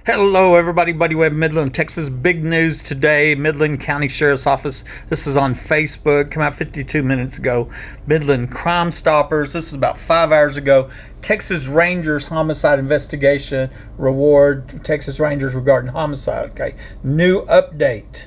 Hello everybody, Buddy Webb, Midland, Texas. Big news today, Midland County Sheriff's Office. This is on Facebook, come out 52 minutes ago. Midland Crime Stoppers, this is about 5 hours ago. Texas Rangers homicide investigation reward, Texas Rangers regarding homicide, okay. New update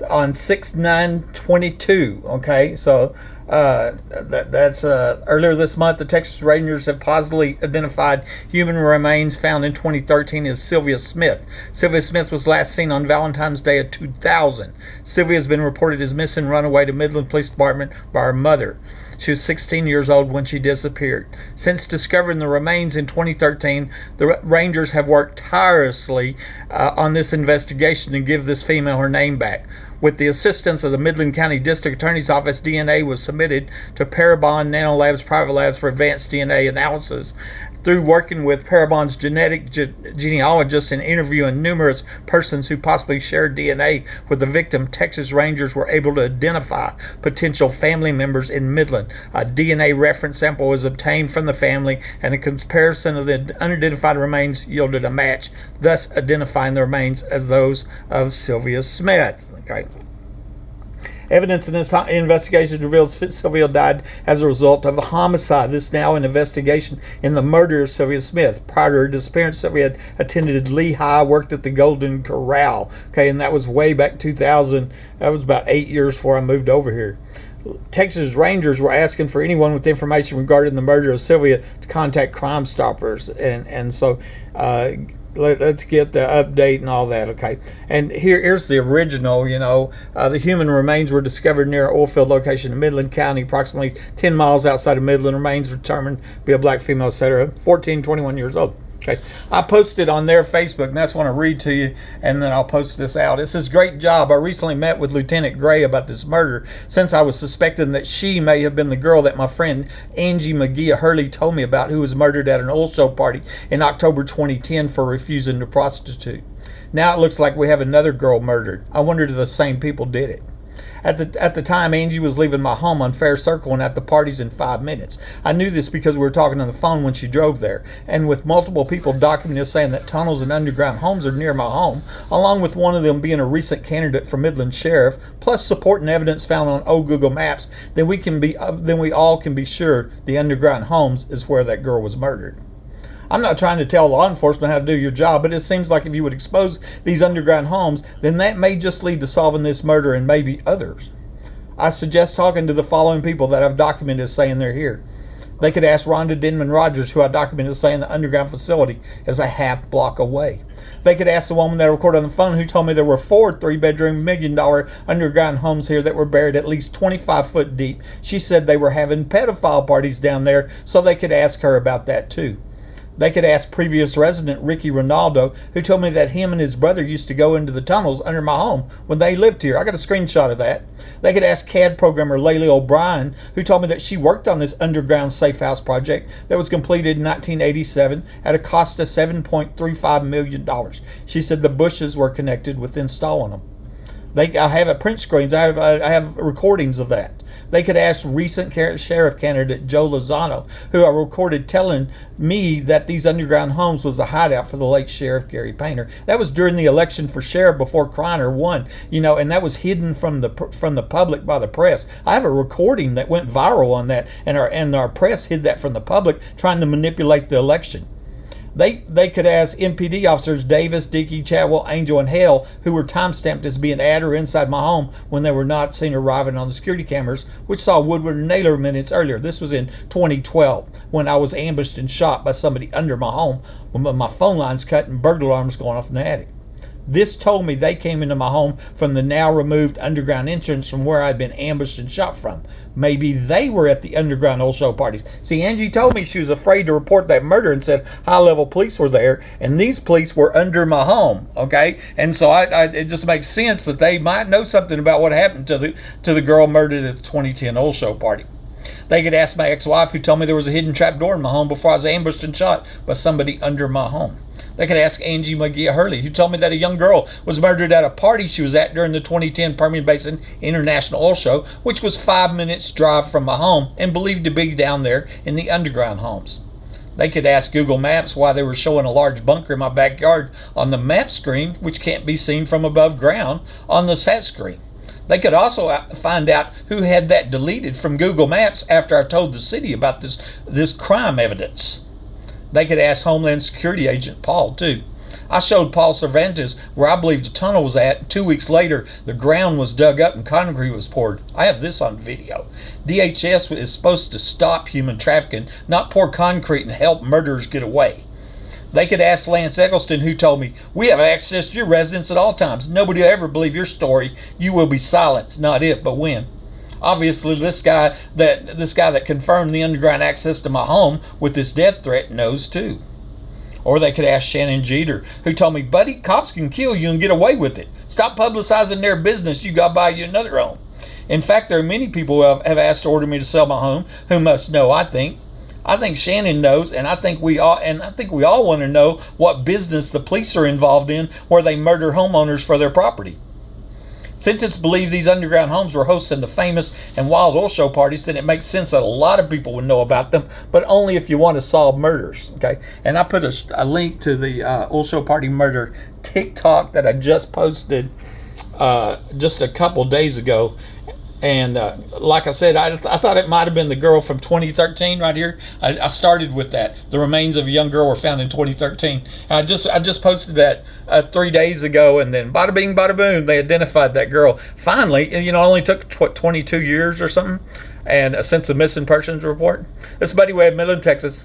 on 6/9/22, okay. So that's earlier this month, the Texas Rangers have positively identified human remains found in 2013 as Sylvia Smith. Sylvia Smith was last seen on Valentine's Day of 2000. Sylvia has been reported as missing, run away to Midland Police Department by her mother. She was 16 years old when she disappeared. Since discovering the remains in 2013, the Rangers have worked tirelessly on this investigation to give this female her name back. With the assistance of the Midland County District Attorney's Office, DNA was submitted to Parabon Nanolabs Private Labs for advanced DNA analysis. Through working with Parabon's genetic genealogists and interviewing numerous persons who possibly shared DNA with the victim, Texas Rangers were able to identify potential family members in Midland. A DNA reference sample was obtained from the family, and a comparison of the unidentified remains yielded a match, thus identifying the remains as those of Sylvia Smith. Okay. Evidence in this investigation reveals Sylvia died as a result of a homicide. This is now an investigation in the murder of Sylvia Smith. Prior to her disappearance, Sylvia had attended Lehigh, worked at the Golden Corral. Okay, and that was way back 2000. That was about 8 years before I moved over here. Texas Rangers were asking for anyone with information regarding the murder of Sylvia to contact Crime Stoppers, and so let's get the update and all that, okay? And here's the original, the human remains were discovered near an oil field location in Midland County, approximately 10 miles outside of Midland. Remains determined to be a black female, etc., 14, 21 years old. Okay, I posted on their Facebook, and that's what I read to you, and then I'll post this out. It says, "Great job. I recently met with Lieutenant Gray about this murder, since I was suspecting that she may have been the girl that my friend Angie McGee Hurley told me about, who was murdered at an oil show party in October 2010 for refusing to prostitute. Now it looks like we have another girl murdered. I wonder if the same people did it. At the time, Angie was leaving my home on Fair Circle and at the parties in 5 minutes. I knew this because we were talking on the phone when she drove there, and with multiple people documenting saying that tunnels and underground homes are near my home, along with one of them being a recent candidate for Midland Sheriff, plus supporting evidence found on old Google Maps, then we all can be sure the underground homes is where that girl was murdered. I'm not trying to tell law enforcement how to do your job, but it seems like if you would expose these underground homes, then that may just lead to solving this murder and maybe others. I suggest talking to the following people that I've documented as saying they're here. They could ask Rhonda Denman Rogers, who I documented as saying the underground facility is a half block away. They could ask the woman that I recorded on the phone who told me there were 4 3-bedroom, $1 million underground homes here that were buried at least 25 foot deep. She said they were having pedophile parties down there, so they could ask her about that too. They could ask previous resident Ricky Ronaldo, who told me that him and his brother used to go into the tunnels under my home when they lived here. I got a screenshot of that. They could ask CAD programmer Laylee O'Brien, who told me that she worked on this underground safe house project that was completed in 1987 at a cost of $7.35 million. She said the bushes were connected with installing them. I have print screens. I have recordings of that. They could ask recent sheriff candidate Joe Lozano, who I recorded telling me that these underground homes was the hideout for the late Sheriff Gary Painter. That was during the election for sheriff before Kreiner won, and that was hidden from the public by the press. I have a recording that went viral on that, and our press hid that from the public, trying to manipulate the election. They could ask MPD officers Davis, Dickey, Chadwell, Angel, and Hale, who were time-stamped as being at or inside my home when they were not seen arriving on the security cameras, which saw Woodward and Naylor minutes earlier. This was in 2012, when I was ambushed and shot by somebody under my home when my phone lines cut and burglar alarms going off in the attic. This told me they came into my home from the now removed underground entrance from where I'd been ambushed and shot from. Maybe they were at the underground old show parties. See, Angie told me she was afraid to report that murder and said high-level police were there, and these police were under my home, okay? And so it just makes sense that they might know something about what happened to the girl murdered at the 2010 old show party. They could ask my ex-wife, who told me there was a hidden trap door in my home before I was ambushed and shot by somebody under my home. They could ask Angie McGee Hurley, who told me that a young girl was murdered at a party she was at during the 2010 Permian Basin International Oil Show, which was 5 minutes drive from my home and believed to be down there in the underground homes. They could ask Google Maps why they were showing a large bunker in my backyard on the map screen, which can't be seen from above ground on the sat screen. They could also find out who had that deleted from Google Maps after I told the city about this crime evidence. They could ask Homeland Security agent Paul, too. I showed Paul Cervantes where I believe the tunnel was at. 2 weeks later, the ground was dug up and concrete was poured. I have this on video. DHS is supposed to stop human trafficking, not pour concrete and help murderers get away. They could ask Lance Eggleston, who told me, "We have access to your residence at all times. Nobody will ever believe your story. You will be silenced, not if, but when." Obviously, this guy that confirmed the underground access to my home with this death threat knows too. Or they could ask Shannon Jeter, who told me, "Buddy, cops can kill you and get away with it. Stop publicizing their business. You got to buy you another home." In fact, there are many people who have asked to order me to sell my home who must know. I think Shannon knows, and I think we all want to know what business the police are involved in where they murder homeowners for their property. Since it's believed these underground homes were hosting the famous and wild oil show parties, then it makes sense that a lot of people would know about them, but only if you want to solve murders, okay? And I put a link to the oil show party murder TikTok that I just posted just a couple days ago. And like I said, I thought it might have been the girl from 2013 right here. I started with that. The remains of a young girl were found in 2013. I just posted that 3 days ago, and then bada bing, bada boom, they identified that girl. Finally, and it only took 22 years or something, and since the missing persons report. This is Buddy Webb, Midland, Texas.